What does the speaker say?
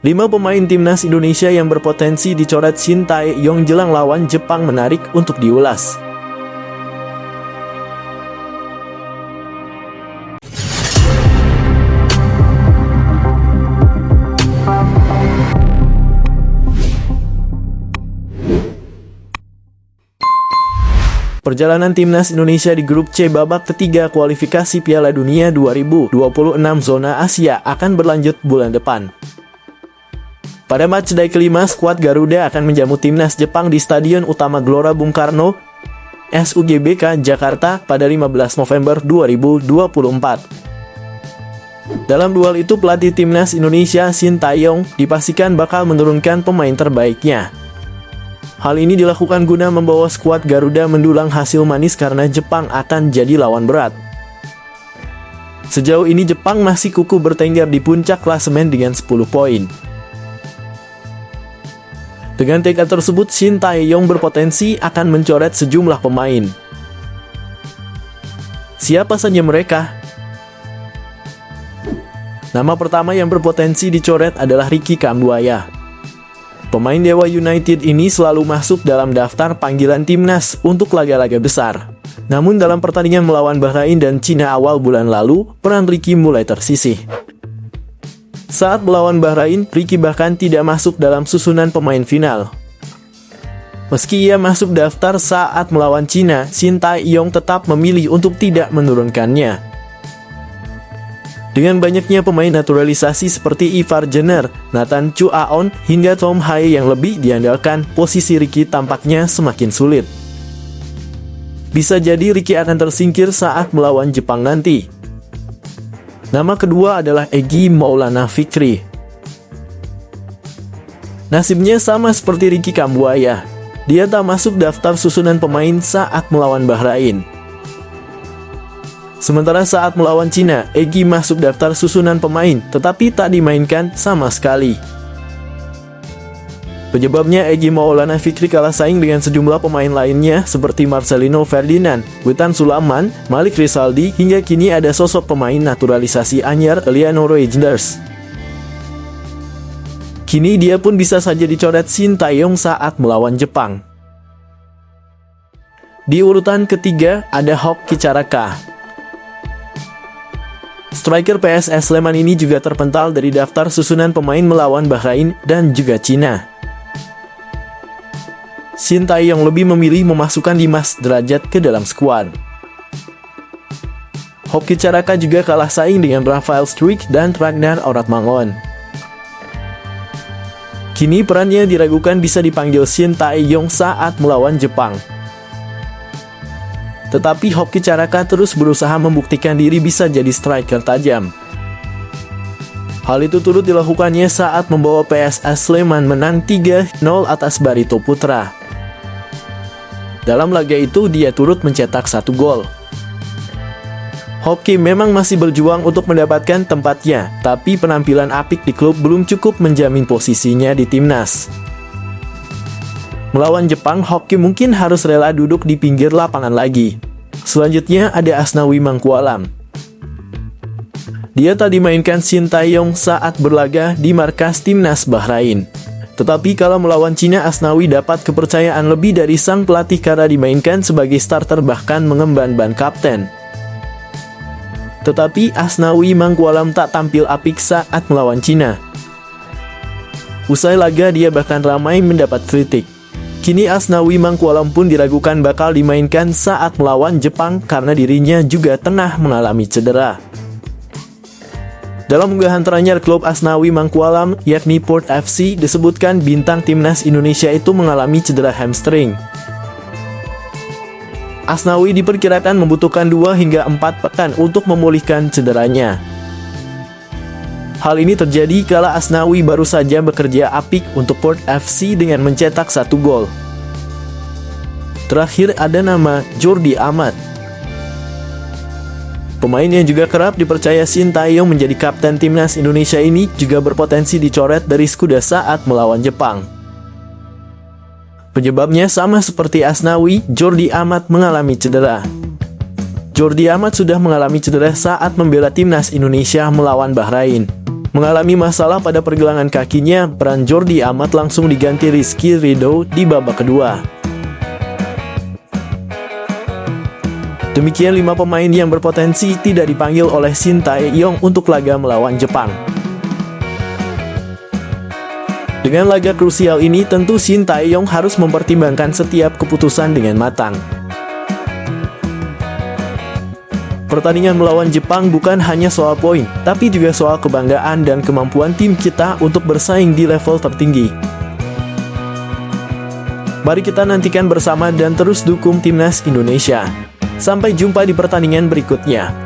5 pemain timnas Indonesia yang berpotensi dicoret Shin Tae-yong jelang lawan Jepang menarik untuk diulas. Perjalanan timnas Indonesia di grup C babak ketiga kualifikasi Piala Dunia 2026 zona Asia akan berlanjut bulan depan. Pada matchday kelima, skuad Garuda akan menjamu timnas Jepang di Stadion Utama Gelora Bung Karno, SUGBK, Jakarta pada 15 November 2024. Dalam duel itu, pelatih timnas Indonesia Shin Tae-yong dipastikan bakal menurunkan pemain terbaiknya. Hal ini dilakukan guna membawa skuad Garuda mendulang hasil manis karena Jepang akan jadi lawan berat. Sejauh ini Jepang masih kukuh bertengger di puncak klasemen dengan 10 poin. Dengan tekad tersebut, Shin Tae-yong berpotensi akan mencoret sejumlah pemain. Siapa saja mereka? Nama pertama yang berpotensi dicoret adalah Ricky Kambuaya. Pemain Dewa United ini selalu masuk dalam daftar panggilan timnas untuk laga-laga besar. Namun dalam pertandingan melawan Bahrain dan Cina awal bulan lalu, peran Ricky mulai tersisih. Saat melawan Bahrain, Ricky bahkan tidak masuk dalam susunan pemain final. Meski ia masuk daftar saat melawan Cina, Shin Tae-yong tetap memilih untuk tidak menurunkannya. Dengan banyaknya pemain naturalisasi seperti Ivar Jenner, Nathan Chu Aon, hingga Tom Hae yang lebih diandalkan, posisi Ricky tampaknya semakin sulit. Bisa jadi Ricky akan tersingkir saat melawan Jepang nanti. Nama kedua adalah Egy Maulana Fikri. Nasibnya sama seperti Ricky Kambuaya. Dia tak masuk daftar susunan pemain saat melawan Bahrain. Sementara saat melawan Cina, Egy masuk daftar susunan pemain, tetapi tak dimainkan sama sekali. Penyebabnya Egy Maulana Fikri kalah saing dengan sejumlah pemain lainnya seperti Marcelino Ferdinand, Witan Sulaiman, Malik Rizaldi, hingga kini ada sosok pemain naturalisasi anyar Eliano Reijnders. Kini dia pun bisa saja dicoret Shin Tae-yong saat melawan Jepang. Di urutan ketiga ada Hoki Caraka. Striker PSS Sleman ini juga terpental dari daftar susunan pemain melawan Bahrain dan juga Cina. Shin Tae-yong lebih memilih memasukkan Dimas Derajat ke dalam skuad. Hoki Caraka juga kalah saing dengan Rafael Struijk dan Ragnar Oratmangun. Kini perannya diragukan bisa dipanggil Shin Tae-yong saat melawan Jepang. Tetapi Hoki Caraka terus berusaha membuktikan diri bisa jadi striker tajam. Hal itu turut dilakukannya saat membawa PSS Sleman menang 3-0 atas Barito Putra. Dalam laga itu dia turut mencetak 1 gol. Hoki memang masih berjuang untuk mendapatkan tempatnya, tapi penampilan apik di klub belum cukup menjamin posisinya di timnas. Melawan Jepang, Hoki mungkin harus rela duduk di pinggir lapangan lagi. Selanjutnya ada Asnawi Mangkualam. Dia tak dimainkan Shin Tae-yong saat berlaga di markas timnas Bahrain. Tetapi kalau melawan Cina, Asnawi dapat kepercayaan lebih dari sang pelatih karena dimainkan sebagai starter bahkan mengemban ban kapten. Tetapi Asnawi Mangkualam tak tampil apik saat melawan Cina. Usai laga dia bahkan ramai mendapat kritik. Kini Asnawi Mangkualam pun diragukan bakal dimainkan saat melawan Jepang karena dirinya juga tengah mengalami cedera. Dalam unggahan teranyar klub Asnawi Mangkualam, yakni Port FC, disebutkan bintang timnas Indonesia itu mengalami cedera hamstring. Asnawi diperkirakan membutuhkan 2 hingga 4 pekan untuk memulihkan cederanya. Hal ini terjadi kala Asnawi baru saja bekerja apik untuk Port FC dengan mencetak 1 gol. Terakhir ada nama Jordi Amat. Pemain yang juga kerap dipercaya Shin Tae-yong menjadi kapten timnas Indonesia ini juga berpotensi dicoret dari skuad saat melawan Jepang. Penyebabnya sama seperti Asnawi, Jordi Amat mengalami cedera. Jordi Amat sudah mengalami cedera saat membela timnas Indonesia melawan Bahrain. Mengalami masalah pada pergelangan kakinya, peran Jordi Amat langsung diganti Rizky Ridho di babak kedua. Demikian 5 pemain yang berpotensi tidak dipanggil oleh Shin Tae-yong untuk laga melawan Jepang. Dengan laga krusial ini, tentu Shin Tae-yong harus mempertimbangkan setiap keputusan dengan matang. Pertandingan melawan Jepang bukan hanya soal poin, tapi juga soal kebanggaan dan kemampuan tim kita untuk bersaing di level tertinggi. Mari kita nantikan bersama dan terus dukung Timnas Indonesia. Sampai jumpa di pertandingan berikutnya.